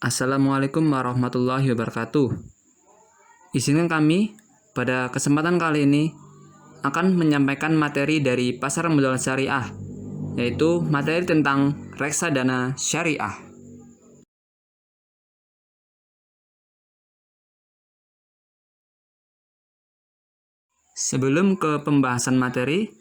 Assalamualaikum warahmatullahi wabarakatuh. Izinkan kami pada kesempatan kali ini akan menyampaikan materi dari Pasar Modal Syariah, yaitu materi tentang reksadana syariah. Sebelum ke pembahasan materi,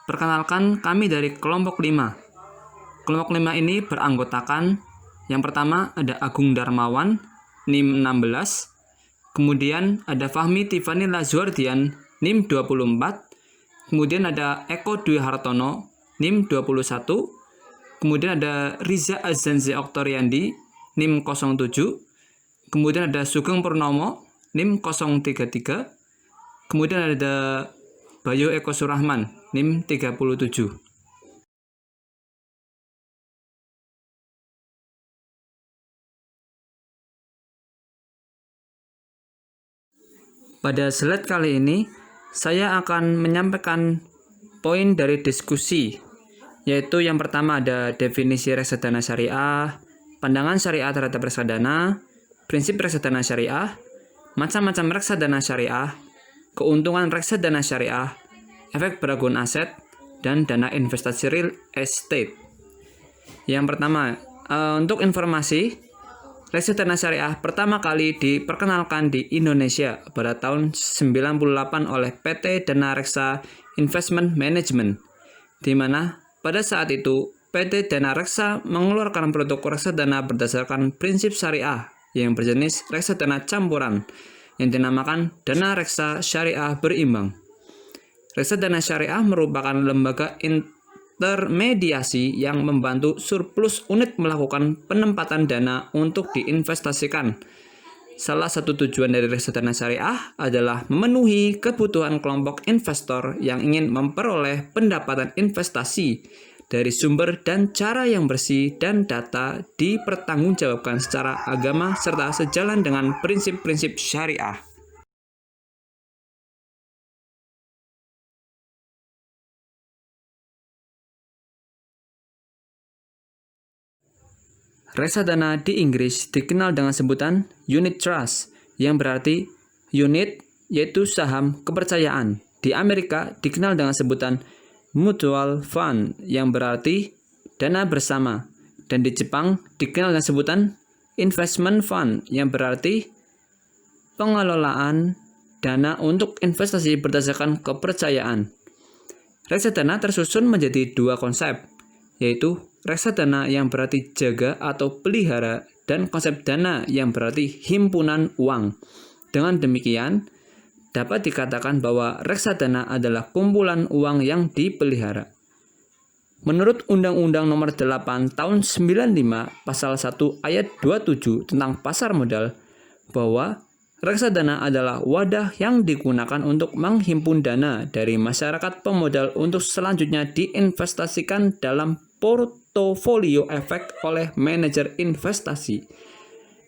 perkenalkan kami dari kelompok 5. Kelompok 5 ini beranggotakan yang pertama ada Agung Darmawan, NIM 16. Kemudian ada Fahmi Tiffany Lazuardian, NIM 24. Kemudian ada Eko Dwi Hartono, NIM 21. Kemudian ada Riza Azanzi Oktoriandi, NIM 07. Kemudian ada Sugeng Purnomo, NIM 033. Kemudian ada Bayu Eko Surahman, NIM 37. Pada slide kali ini, saya akan menyampaikan poin dari diskusi, yaitu yang pertama ada definisi reksadana syariah, pandangan syariah terhadap reksadana, prinsip reksadana syariah, macam-macam reksadana syariah, keuntungan reksadana syariah, efek beragun aset, dan dana investasi real estate. Yang pertama, untuk informasi, reksadana syariah pertama kali diperkenalkan di Indonesia pada tahun 98 oleh PT Dana Reksa Investment Management, di mana pada saat itu PT Dana Reksa mengeluarkan produk reksadana berdasarkan prinsip syariah yang berjenis reksadana campuran yang dinamakan Dana Reksa Syariah Berimbang. Reksadana syariah merupakan lembaga intermediasi yang membantu surplus unit melakukan penempatan dana untuk diinvestasikan. Salah satu tujuan dari reksadana syariah adalah memenuhi kebutuhan kelompok investor yang ingin memperoleh pendapatan investasi dari sumber dan cara yang bersih dan data dipertanggungjawabkan secara agama serta sejalan dengan prinsip-prinsip syariah. Reksadana di Inggris dikenal dengan sebutan unit trust, yang berarti unit yaitu saham kepercayaan. Di Amerika dikenal dengan sebutan mutual fund, yang berarti dana bersama. Dan di Jepang dikenal dengan sebutan investment fund, yang berarti pengelolaan dana untuk investasi berdasarkan kepercayaan. Reksadana tersusun menjadi dua konsep, yaitu reksadana yang berarti jaga atau pelihara dan konsep dana yang berarti himpunan uang. Dengan demikian, dapat dikatakan bahwa reksadana adalah kumpulan uang yang dipelihara. Menurut Undang-Undang Nomor 8 Tahun 95 Pasal 1 Ayat 27 tentang pasar modal, bahwa reksadana adalah wadah yang digunakan untuk menghimpun dana dari masyarakat pemodal untuk selanjutnya diinvestasikan dalam portofolio efek oleh manajer investasi.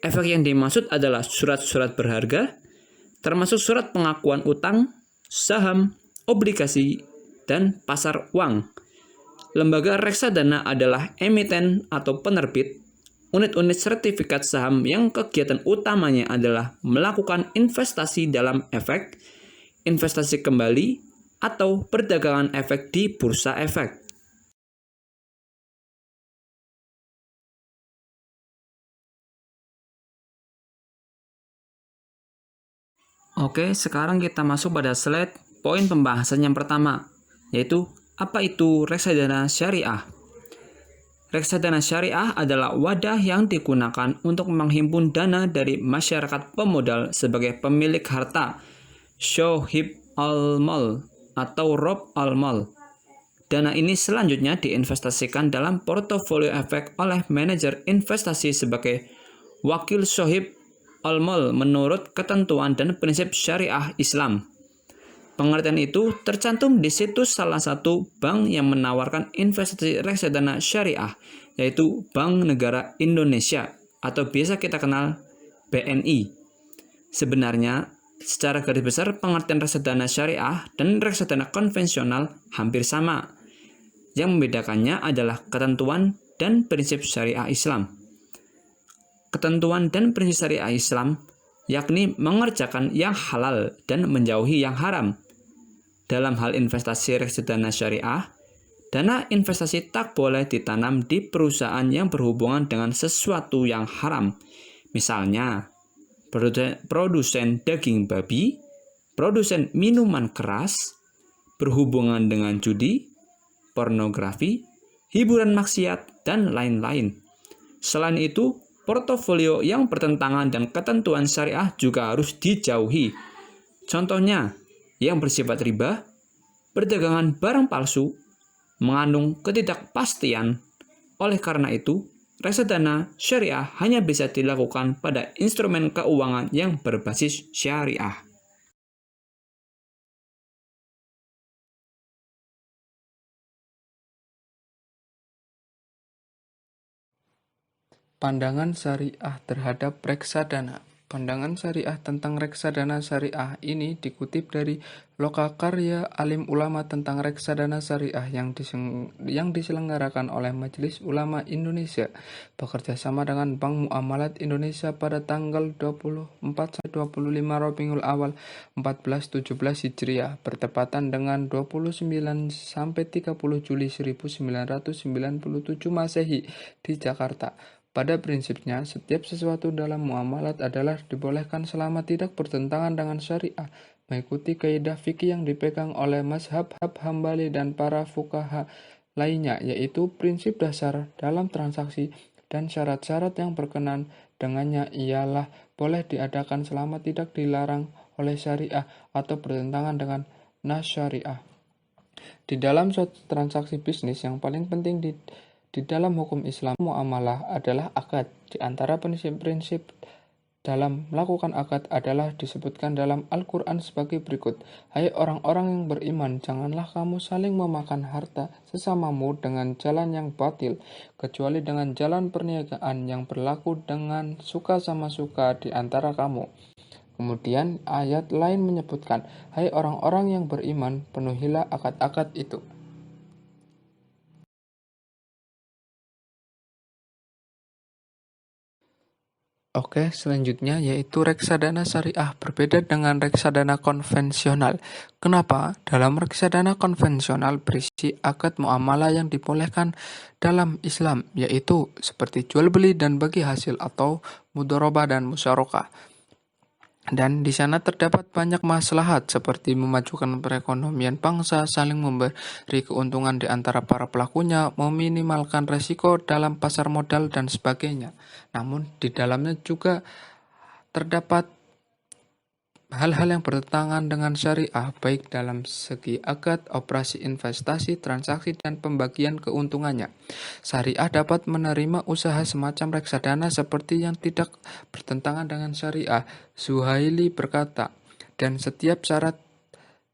Efek yang dimaksud adalah surat-surat berharga, termasuk surat pengakuan utang, saham, obligasi, dan pasar uang. Lembaga reksadana adalah emiten atau penerbit unit-unit sertifikat saham yang kegiatan utamanya adalah melakukan investasi dalam efek, investasi kembali, atau perdagangan efek di bursa efek. Oke, sekarang kita masuk pada slide poin pembahasan yang pertama, yaitu apa itu reksadana syariah. Reksadana syariah adalah wadah yang digunakan untuk menghimpun dana dari masyarakat pemodal sebagai pemilik harta, Shohib al-Mal atau Rob al-Mal. Dana ini selanjutnya diinvestasikan dalam portofolio efek oleh manajer investasi sebagai wakil Shohib al-Mal menurut ketentuan dan prinsip syariah Islam. Pengertian itu tercantum di situs salah satu bank yang menawarkan investasi reksadana syariah, yaitu Bank Negara Indonesia atau biasa kita kenal BNI. Sebenarnya, secara garis besar pengertian reksadana syariah dan reksadana konvensional hampir sama. Yang membedakannya adalah ketentuan dan prinsip syariah Islam. ketentuan dan prinsip syariah Islam, yakni mengerjakan yang halal dan menjauhi yang haram. Dalam hal investasi reksadana syariah, dana investasi tak boleh ditanam di perusahaan yang berhubungan dengan sesuatu yang haram. Misalnya, produsen daging babi, produsen minuman keras, berhubungan dengan judi, pornografi, hiburan maksiat, dan lain-lain. Selain itu, portofolio yang bertentangan dan ketentuan syariah juga harus dijauhi. Contohnya, yang bersifat riba, perdagangan barang palsu, mengandung ketidakpastian. Oleh karena itu, reksadana syariah hanya bisa dilakukan pada instrumen keuangan yang berbasis syariah. Pandangan syariah terhadap reksadana. Pandangan syariah tentang reksadana syariah ini dikutip dari Lokakarya Alim Ulama tentang reksadana syariah yang diselenggarakan oleh Majelis Ulama Indonesia bekerja sama dengan Bank Muamalat Indonesia pada tanggal 24-25 Rabiul Awal 1417 Hijriah bertepatan dengan 29-30 Juli 1997 Masehi di Jakarta. Pada prinsipnya, setiap sesuatu dalam muamalat adalah dibolehkan selama tidak bertentangan dengan syariah, mengikuti kaidah fikih yang dipegang oleh mazhab Hambali dan para fuqaha lainnya, yaitu prinsip dasar dalam transaksi dan syarat-syarat yang berkenan dengannya ialah boleh diadakan selama tidak dilarang oleh syariah atau bertentangan dengan nas syariah. Di dalam suatu transaksi bisnis yang paling penting di dalam hukum Islam, muamalah adalah akad. Di antara prinsip-prinsip dalam melakukan akad adalah disebutkan dalam Al-Quran sebagai berikut. Hai orang-orang yang beriman, janganlah kamu saling memakan harta sesamamu dengan jalan yang batil, kecuali dengan jalan perniagaan yang berlaku dengan suka sama suka di antara kamu. Kemudian ayat lain menyebutkan, hai orang-orang yang beriman, penuhilah akad-akad itu. Oke, selanjutnya yaitu reksadana syariah berbeda dengan reksadana konvensional. Kenapa? Dalam reksadana konvensional berisi akad muamalah yang dibolehkan dalam Islam, yaitu seperti jual beli dan bagi hasil atau mudharabah dan musyarakah. Dan di sana terdapat banyak maslahat seperti memajukan perekonomian bangsa, saling memberi keuntungan di antara para pelakunya, meminimalkan resiko dalam pasar modal dan sebagainya. Namun di dalamnya juga terdapat hal-hal yang bertentangan dengan syariah, baik dalam segi akad, operasi investasi, transaksi, dan pembagian keuntungannya. Syariah dapat menerima usaha semacam reksadana seperti yang tidak bertentangan dengan syariah. Zuhaili berkata, dan setiap syarat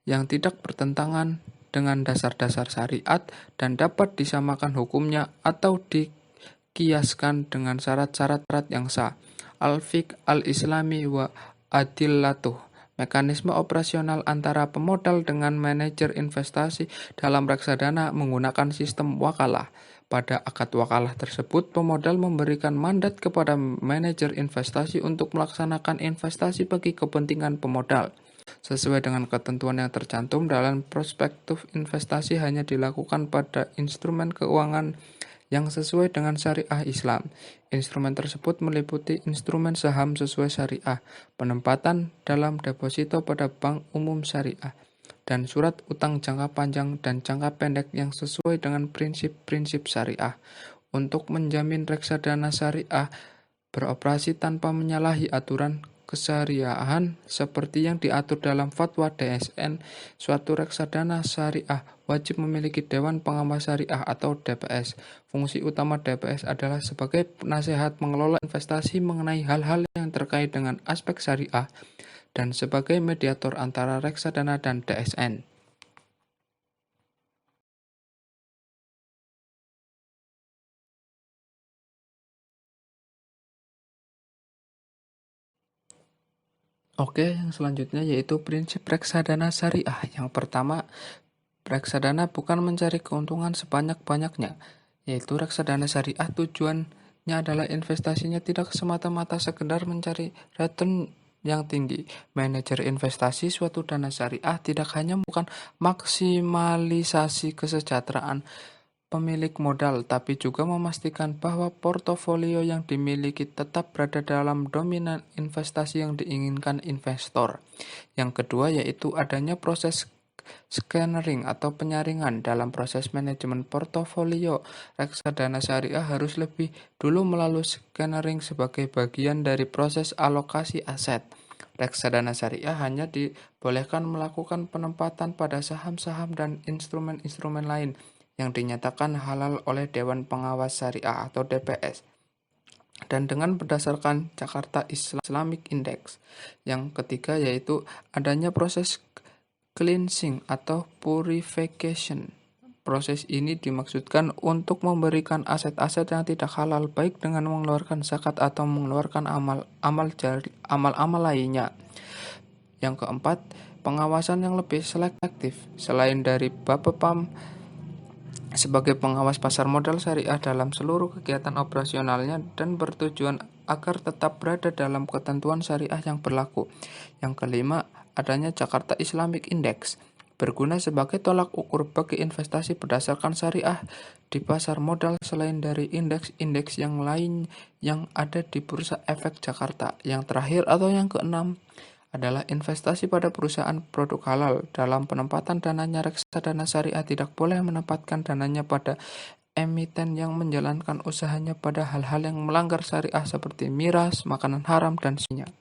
yang tidak bertentangan dengan dasar-dasar syariat dan dapat disamakan hukumnya atau dikiaskan dengan syarat-syarat yang sah. Al-Fiqh al-Islami wa Adillatuh. Mekanisme operasional antara pemodal dengan manajer investasi dalam reksadana menggunakan sistem wakalah. Pada akad wakalah tersebut, pemodal memberikan mandat kepada manajer investasi untuk melaksanakan investasi bagi kepentingan pemodal. Sesuai dengan ketentuan yang tercantum dalam prospektus investasi hanya dilakukan pada instrumen keuangan yang sesuai dengan syariah Islam. Instrumen tersebut meliputi instrumen saham sesuai syariah, penempatan dalam deposito pada bank umum syariah, dan surat utang jangka panjang dan jangka pendek yang sesuai dengan prinsip-prinsip syariah. Untuk menjamin reksadana syariah beroperasi tanpa menyalahi aturan kesyariahan seperti yang diatur dalam fatwa DSN, suatu reksadana syariah wajib memiliki Dewan Pengawas Syariah atau DPS. Fungsi utama DPS adalah sebagai penasehat mengelola investasi mengenai hal-hal yang terkait dengan aspek syariah dan sebagai mediator antara reksadana dan DSN. Oke, yang selanjutnya yaitu prinsip reksadana syariah. Yang pertama, reksadana bukan mencari keuntungan sebanyak-banyaknya, yaitu reksadana syariah tujuan adalah investasinya tidak semata-mata sekedar mencari return yang tinggi. Manajer investasi suatu dana syariah tidak hanya bukan maksimalisasi kesejahteraan pemilik modal, tapi juga memastikan bahwa portofolio yang dimiliki tetap berada dalam dominan investasi yang diinginkan investor. Yang kedua yaitu adanya proses scanning atau penyaringan dalam proses manajemen portofolio. Reksadana syariah harus lebih dulu melalui scanning sebagai bagian dari proses alokasi aset. Reksadana syariah hanya dibolehkan melakukan penempatan pada saham-saham dan instrumen-instrumen lain yang dinyatakan halal oleh Dewan Pengawas Syariah atau DPS dan dengan berdasarkan Jakarta Islamic Index. Yang ketiga yaitu adanya proses cleansing atau purification. Proses ini dimaksudkan untuk memberikan aset-aset yang tidak halal baik dengan mengeluarkan zakat atau mengeluarkan amal-amal lainnya. Yang keempat, pengawasan yang lebih selektif. Selain dari Bapepam sebagai pengawas pasar modal syariah dalam seluruh kegiatan operasionalnya dan bertujuan agar tetap berada dalam ketentuan syariah yang berlaku. Yang kelima, adanya Jakarta Islamic Index berguna sebagai tolak ukur bagi investasi berdasarkan syariah di pasar modal selain dari indeks-indeks yang lain yang ada di Bursa Efek Jakarta. Yang terakhir atau yang keenam adalah investasi pada perusahaan produk halal. Dalam penempatan dananya, reksadana syariah tidak boleh menempatkan dananya pada emiten yang menjalankan usahanya pada hal-hal yang melanggar syariah seperti miras, makanan haram, dan sebagainya.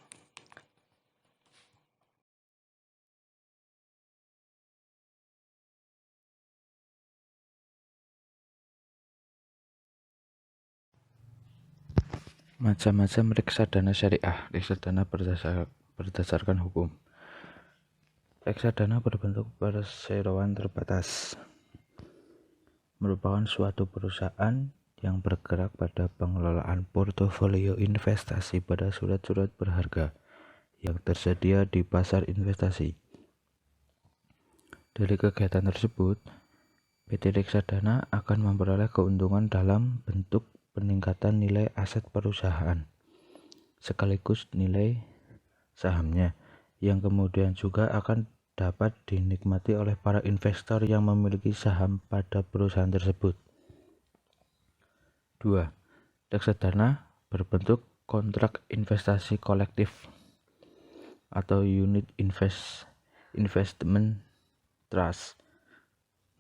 Macam-macam reksadana syariah. Reksadana berdasarkan hukum. Reksadana berbentuk perseroan terbatas merupakan suatu perusahaan yang bergerak pada pengelolaan portofolio investasi pada surat-surat berharga yang tersedia di pasar investasi. Dari kegiatan tersebut, PT Reksadana akan memperoleh keuntungan dalam bentuk peningkatan nilai aset perusahaan, sekaligus nilai sahamnya, yang kemudian juga akan dapat dinikmati oleh para investor yang memiliki saham pada perusahaan tersebut. 2. Reksadana berbentuk kontrak investasi kolektif atau unit investment trust,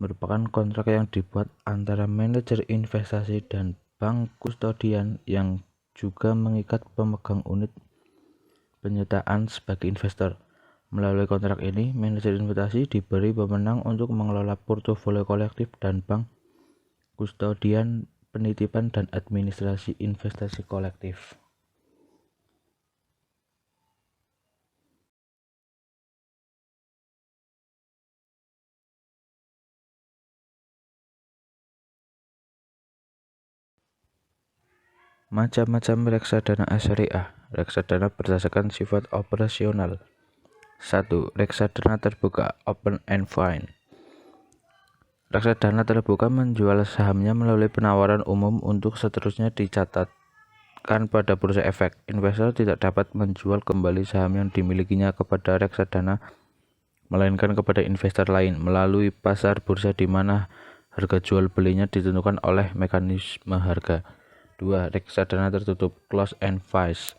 merupakan kontrak yang dibuat antara manajer investasi dan bank kustodian yang juga mengikat pemegang unit penyertaan sebagai investor. Melalui kontrak ini, manajer investasi diberi wewenang untuk mengelola portofolio kolektif dan bank kustodian penitipan dan administrasi investasi kolektif. Macam-macam reksadana syariah. Reksadana berdasarkan sifat operasional. 1. Reksadana terbuka open and fine. Reksadana terbuka menjual sahamnya melalui penawaran umum untuk seterusnya dicatatkan pada bursa efek. Investor tidak dapat menjual kembali saham yang dimilikinya kepada reksadana, melainkan kepada investor lain melalui pasar bursa di mana harga jual belinya ditentukan oleh mekanisme harga. 2. Reksadana tertutup closed and vice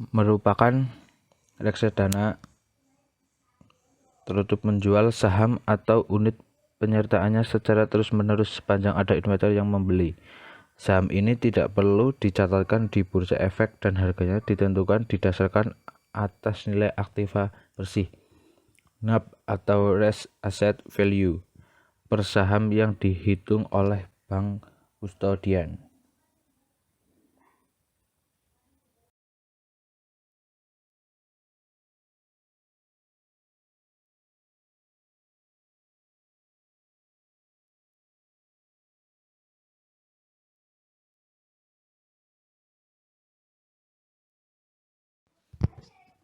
merupakan reksadana tertutup menjual saham atau unit penyertaannya secara terus-menerus sepanjang ada investor yang membeli. Saham ini tidak perlu dicatatkan di bursa efek dan harganya ditentukan didasarkan atas nilai aktiva bersih (NAV atau Net Asset Value) per saham yang dihitung oleh bank kustodian.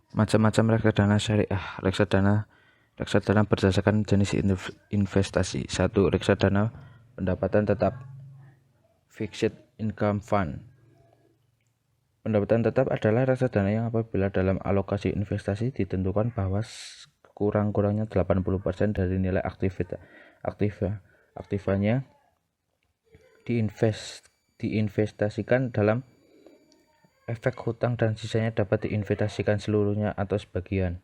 Macam-macam reksadana syariah. Reksadana berdasarkan jenis investasi. 1. Reksadana pendapatan tetap Fixed Income Fund. Pendapatan tetap adalah reksadana yang apabila dalam alokasi investasi ditentukan bahwa kurang-kurangnya 80% dari nilai aktifanya diinvestasikan dalam efek hutang dan sisanya dapat diinvestasikan seluruhnya atau sebagian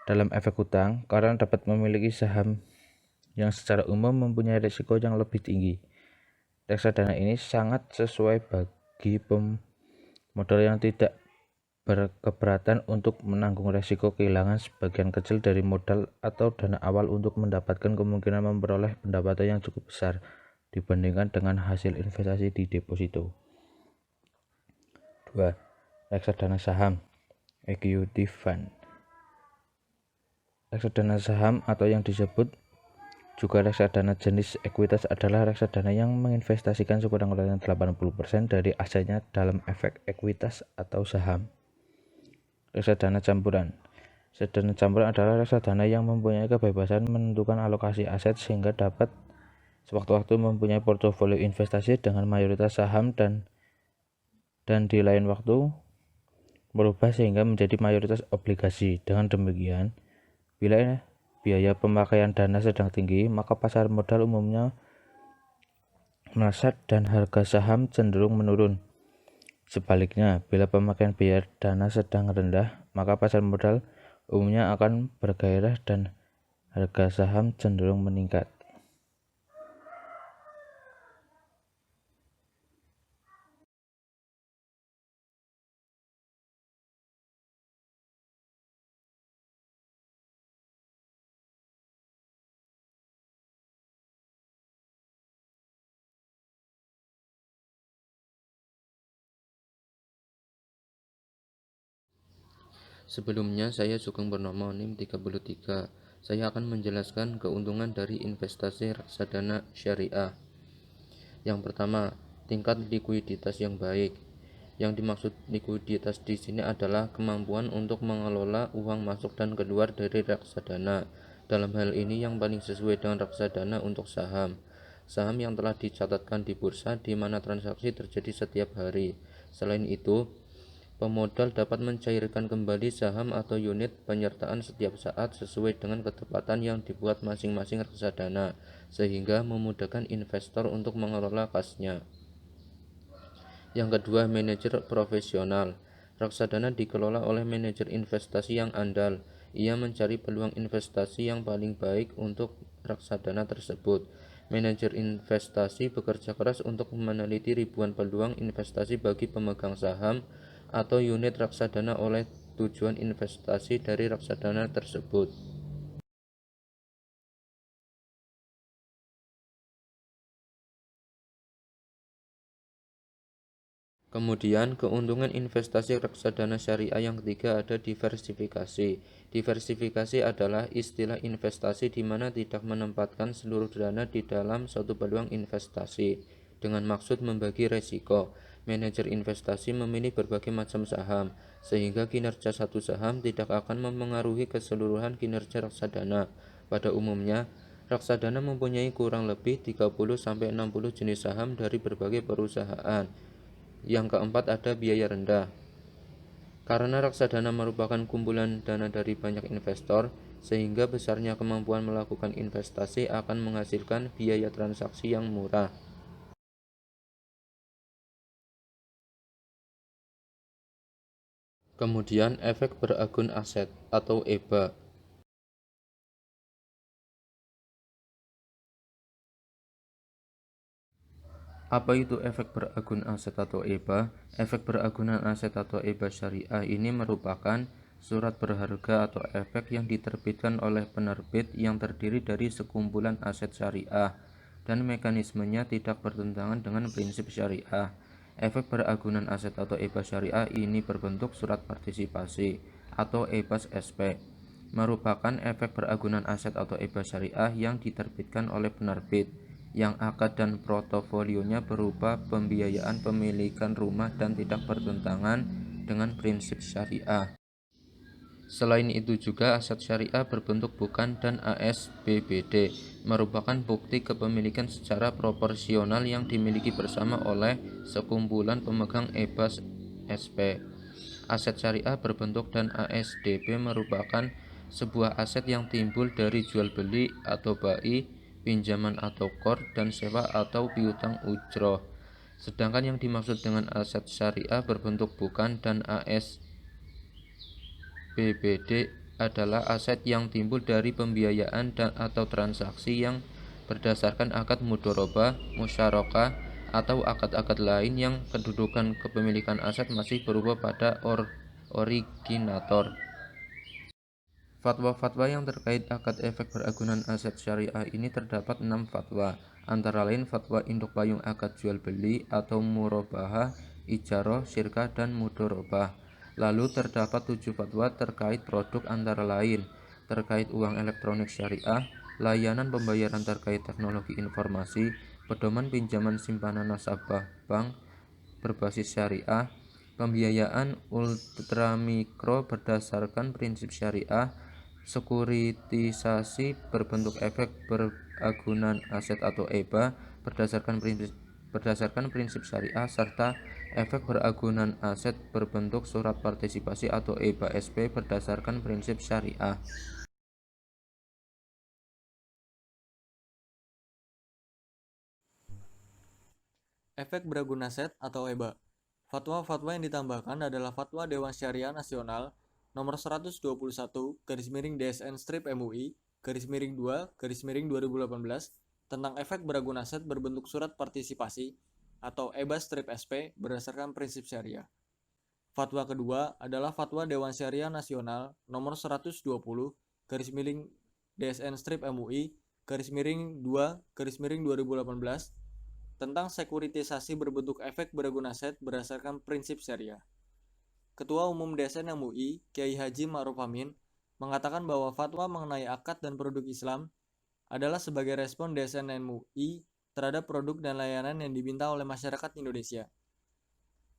dalam efek hutang karena dapat memiliki saham yang secara umum mempunyai risiko yang lebih tinggi. Reksadana ini sangat sesuai bagi pemodal yang tidak berkeberatan untuk menanggung risiko kehilangan sebagian kecil dari modal atau dana awal untuk mendapatkan kemungkinan memperoleh pendapatan yang cukup besar dibandingkan dengan hasil investasi di deposito. 2. Reksadana saham Equity Fund. Reksadana saham atau yang disebut juga reksadana jenis ekuitas adalah reksadana yang menginvestasikan sekurang-kurangnya 80% dari asetnya dalam efek ekuitas atau saham. Reksadana campuran. Reksadana campuran adalah reksadana yang mempunyai kebebasan menentukan alokasi aset sehingga dapat sewaktu-waktu mempunyai portofolio investasi dengan mayoritas saham dan di lain waktu berubah sehingga menjadi mayoritas obligasi. Dengan demikian, bila biaya pemakaian dana sedang tinggi, maka pasar modal umumnya melesat dan harga saham cenderung menurun. Sebaliknya, bila pemakaian biaya dana sedang rendah, maka pasar modal umumnya akan bergairah dan harga saham cenderung meningkat. Sebelumnya, saya Sugeng Purnomo, NIM 33. Saya akan menjelaskan keuntungan dari investasi reksadana syariah. Yang pertama, tingkat likuiditas yang baik. Yang dimaksud likuiditas di sini adalah kemampuan untuk mengelola uang masuk dan keluar dari reksadana. Dalam hal ini yang paling sesuai dengan reksadana untuk saham. Saham yang telah dicatatkan di bursa di mana transaksi terjadi setiap hari. Selain itu, pemodal dapat mencairkan kembali saham atau unit penyertaan setiap saat sesuai dengan ketepatan yang dibuat masing-masing reksadana, sehingga memudahkan investor untuk mengelola kasnya. Yang kedua, manajer profesional. Reksadana dikelola oleh manajer investasi yang andal. Ia mencari peluang investasi yang paling baik untuk reksadana tersebut. Manajer investasi bekerja keras untuk meneliti ribuan peluang investasi bagi pemegang saham atau unit reksadana oleh tujuan investasi dari reksadana tersebut. Kemudian, keuntungan investasi reksadana syariah yang ketiga ada diversifikasi. Diversifikasi adalah istilah investasi di mana tidak menempatkan seluruh dana di dalam suatu peluang investasi dengan maksud membagi resiko. Manajer investasi memilih berbagai macam saham, sehingga kinerja satu saham tidak akan memengaruhi keseluruhan kinerja reksadana. Pada umumnya, reksadana mempunyai kurang lebih 30-60 jenis saham dari berbagai perusahaan. Yang keempat ada biaya rendah. Karena reksadana merupakan kumpulan dana dari banyak investor, sehingga besarnya kemampuan melakukan investasi akan menghasilkan biaya transaksi yang murah. Kemudian efek beragun aset atau EBA. Apa itu efek beragun aset atau EBA? Efek beragunan aset atau EBA syariah ini merupakan surat berharga atau efek yang diterbitkan oleh penerbit yang terdiri dari sekumpulan aset syariah dan mekanismenya tidak bertentangan dengan prinsip syariah. Efek beragunan aset atau EBA syariah ini berbentuk surat partisipasi atau EBAS SP, merupakan efek beragunan aset atau EBA syariah yang diterbitkan oleh penerbit, yang akad dan portofolionya berupa pembiayaan pemilikan rumah dan tidak bertentangan dengan prinsip syariah. Selain itu juga aset syariah berbentuk bukan dan ASBBD merupakan bukti kepemilikan secara proporsional yang dimiliki bersama oleh sekumpulan pemegang EBA SP. Aset syariah berbentuk dan ASDP merupakan sebuah aset yang timbul dari jual beli atau bai, pinjaman atau qard, dan sewa atau piutang ujroh. Sedangkan yang dimaksud dengan aset syariah berbentuk bukan dan ASBBD adalah aset yang timbul dari pembiayaan dan atau transaksi yang berdasarkan akad mudharabah, musyarakah, atau akad-akad lain yang kedudukan kepemilikan aset masih berubah pada originator. Fatwa-fatwa yang terkait akad efek beragunan aset syariah ini terdapat 6 fatwa, antara lain fatwa induk payung akad jual beli atau murabahah, ijarah, syirkah, dan mudharabah. Lalu terdapat 7 fatwa terkait produk antara lain terkait uang elektronik syariah, layanan pembayaran terkait teknologi informasi, pedoman pinjaman simpanan nasabah bank berbasis syariah, pembiayaan ultramikro berdasarkan prinsip syariah, sekuritisasi berbentuk efek beragunan aset atau EBA berdasarkan prinsip syariah, serta efek beragunan aset berbentuk surat partisipasi atau EBA SP berdasarkan prinsip syariah. Efek beraguna aset atau EBA. Fatwa-fatwa yang ditambahkan adalah Fatwa Dewan Syariah Nasional nomor 121 DSN strip MUI _2 2018 tentang efek beraguna aset berbentuk surat partisipasi atau EBA strip SP berdasarkan prinsip syariah. Fatwa kedua adalah Fatwa Dewan Syariah Nasional nomor 120 DSN strip MUI _2 2018 tentang sekuritisasi berbentuk efek beraguna aset berdasarkan prinsip syariah. Ketua Umum DSN MUI, Kiai Haji Ma'ruf Amin, mengatakan bahwa fatwa mengenai akad dan produk Islam adalah sebagai respon DSN MUI terhadap produk dan layanan yang diminta oleh masyarakat Indonesia.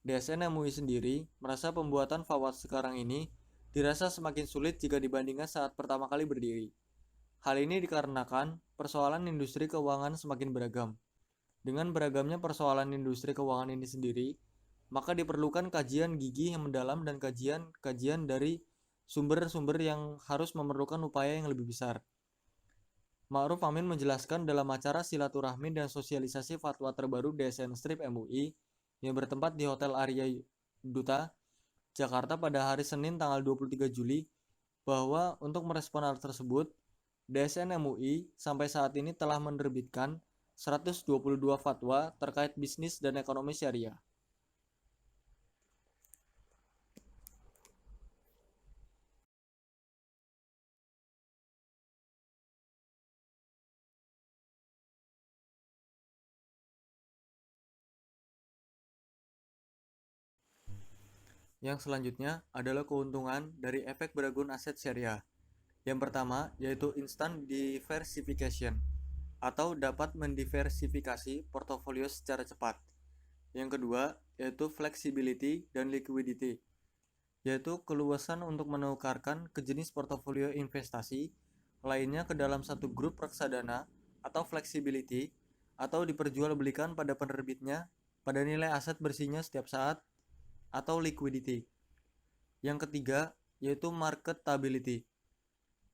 DSN MUI sendiri merasa pembuatan fatwa sekarang ini dirasa semakin sulit jika dibandingkan saat pertama kali berdiri. Hal ini dikarenakan persoalan industri keuangan semakin beragam. Dengan beragamnya persoalan industri keuangan ini sendiri, maka diperlukan kajian gigih yang mendalam dan kajian dari sumber-sumber yang harus memerlukan upaya yang lebih besar. Ma'ruf Amin menjelaskan dalam acara silaturahmi dan sosialisasi fatwa terbaru DSN Strip MUI yang bertempat di Hotel Arya Duta, Jakarta pada hari Senin tanggal 23 Juli bahwa untuk merespon hal tersebut, DSN MUI sampai saat ini telah menerbitkan 122 fatwa terkait bisnis dan ekonomi syariah. Yang selanjutnya adalah keuntungan dari efek beragun aset syariah. Yang pertama yaitu instant diversification atau dapat mendiversifikasi portofolio secara cepat. Yang kedua yaitu flexibility dan liquidity, yaitu keluasan untuk menukarkan ke jenis portofolio investasi lainnya ke dalam satu grup reksadana, atau flexibility, atau diperjualbelikan pada penerbitnya pada nilai aset bersihnya setiap saat, atau liquidity. Yang ketiga yaitu marketability,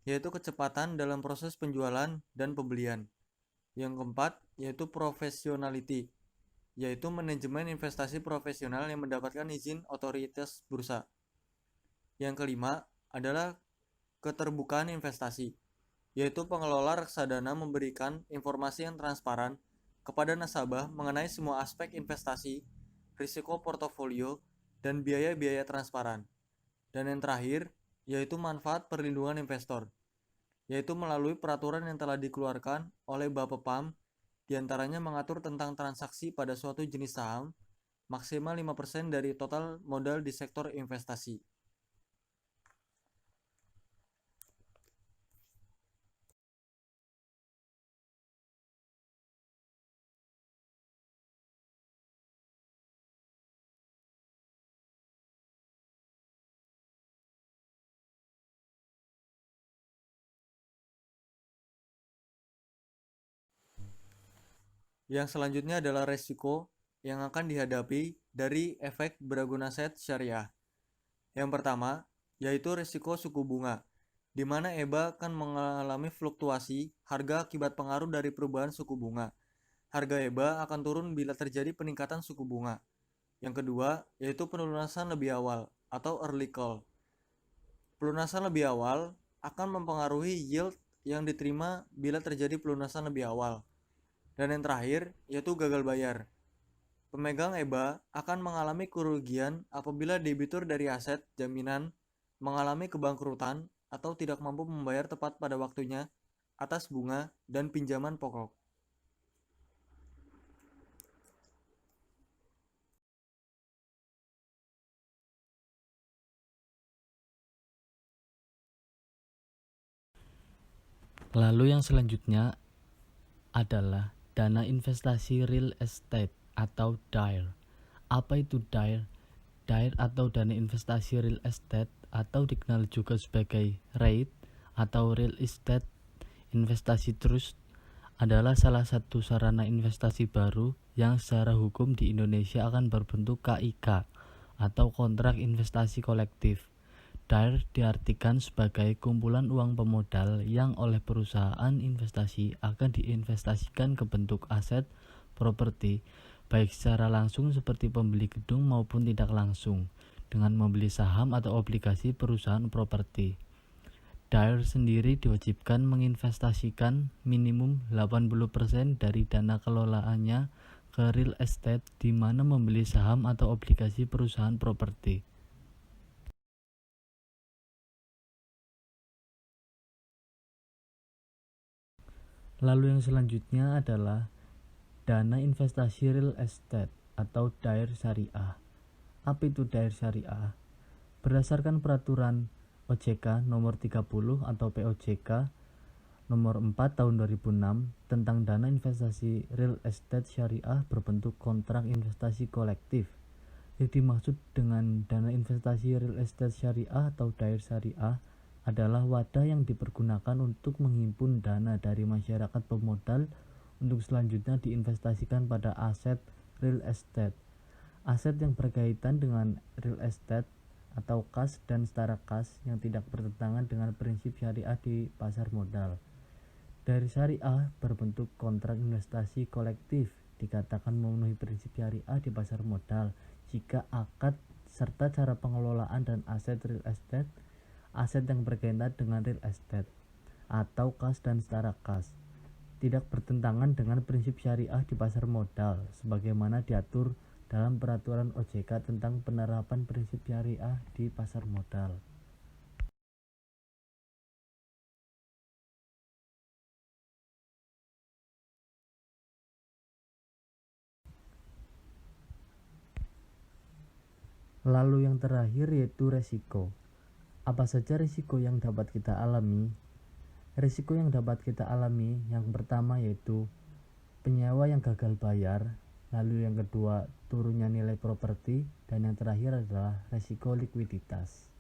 yaitu kecepatan dalam proses penjualan dan pembelian. Yang keempat yaitu professionality, yaitu manajemen investasi profesional yang mendapatkan izin otoritas bursa. Yang kelima adalah keterbukaan investasi, yaitu pengelola reksadana memberikan informasi yang transparan kepada nasabah mengenai semua aspek investasi, risiko portofolio, dan biaya-biaya transparan. Dan yang terakhir yaitu manfaat perlindungan investor, yaitu melalui peraturan yang telah dikeluarkan oleh Bapepam, diantaranya mengatur tentang transaksi pada suatu jenis saham maksimal 5% dari total modal di sektor investasi. Yang selanjutnya adalah resiko yang akan dihadapi dari efek beragun aset syariah. Yang pertama, yaitu resiko suku bunga, di mana EBA akan mengalami fluktuasi harga akibat pengaruh dari perubahan suku bunga. Harga EBA akan turun bila terjadi peningkatan suku bunga. Yang kedua, yaitu pelunasan lebih awal atau early call. Pelunasan lebih awal akan mempengaruhi yield yang diterima bila terjadi pelunasan lebih awal. Dan yang terakhir, yaitu gagal bayar. Pemegang EBA akan mengalami kerugian apabila debitur dari aset jaminan mengalami kebangkrutan atau tidak mampu membayar tepat pada waktunya atas bunga dan pinjaman pokok. Lalu yang selanjutnya adalah dana investasi real estate atau DIRE. Apa itu DIRE? DIRE atau dana investasi real estate atau dikenal juga sebagai REIT atau Real Estate Investasi Trust adalah salah satu sarana investasi baru yang secara hukum di Indonesia akan berbentuk KIK atau kontrak investasi kolektif. DIRE diartikan sebagai kumpulan uang pemodal yang oleh perusahaan investasi akan diinvestasikan ke bentuk aset properti, baik secara langsung seperti pembeli gedung maupun tidak langsung, dengan membeli saham atau obligasi perusahaan properti. DIRE sendiri diwajibkan menginvestasikan minimum 80% dari dana kelolaannya ke real estate, di mana membeli saham atau obligasi perusahaan properti. Lalu yang selanjutnya adalah dana investasi real estate atau DIRE syariah. Apa itu DIRE syariah? Berdasarkan peraturan OJK nomor 30 atau POJK nomor 4 tahun 2006 tentang dana investasi real estate syariah berbentuk kontrak investasi kolektif. Yang dimaksud dengan dana investasi real estate syariah atau DIRE syariah adalah wadah yang dipergunakan untuk menghimpun dana dari masyarakat pemodal untuk selanjutnya diinvestasikan pada aset real estate. Aset yang berkaitan dengan real estate atau kas dan setara kas yang tidak bertentangan dengan prinsip syariah di pasar modal. Dari syariah berbentuk kontrak investasi kolektif dikatakan memenuhi prinsip syariah di pasar modal jika akad serta cara pengelolaan dan aset real estate, aset yang berkaitan dengan real estate atau kas dan setara kas tidak bertentangan dengan prinsip syariah di pasar modal sebagaimana diatur dalam peraturan OJK tentang penerapan prinsip syariah di pasar modal. Lalu yang terakhir yaitu resiko. Apa saja risiko yang dapat kita alami? Risiko yang dapat kita alami yang pertama yaitu penyewa yang gagal bayar, lalu yang kedua turunnya nilai properti, dan yang terakhir adalah risiko likuiditas.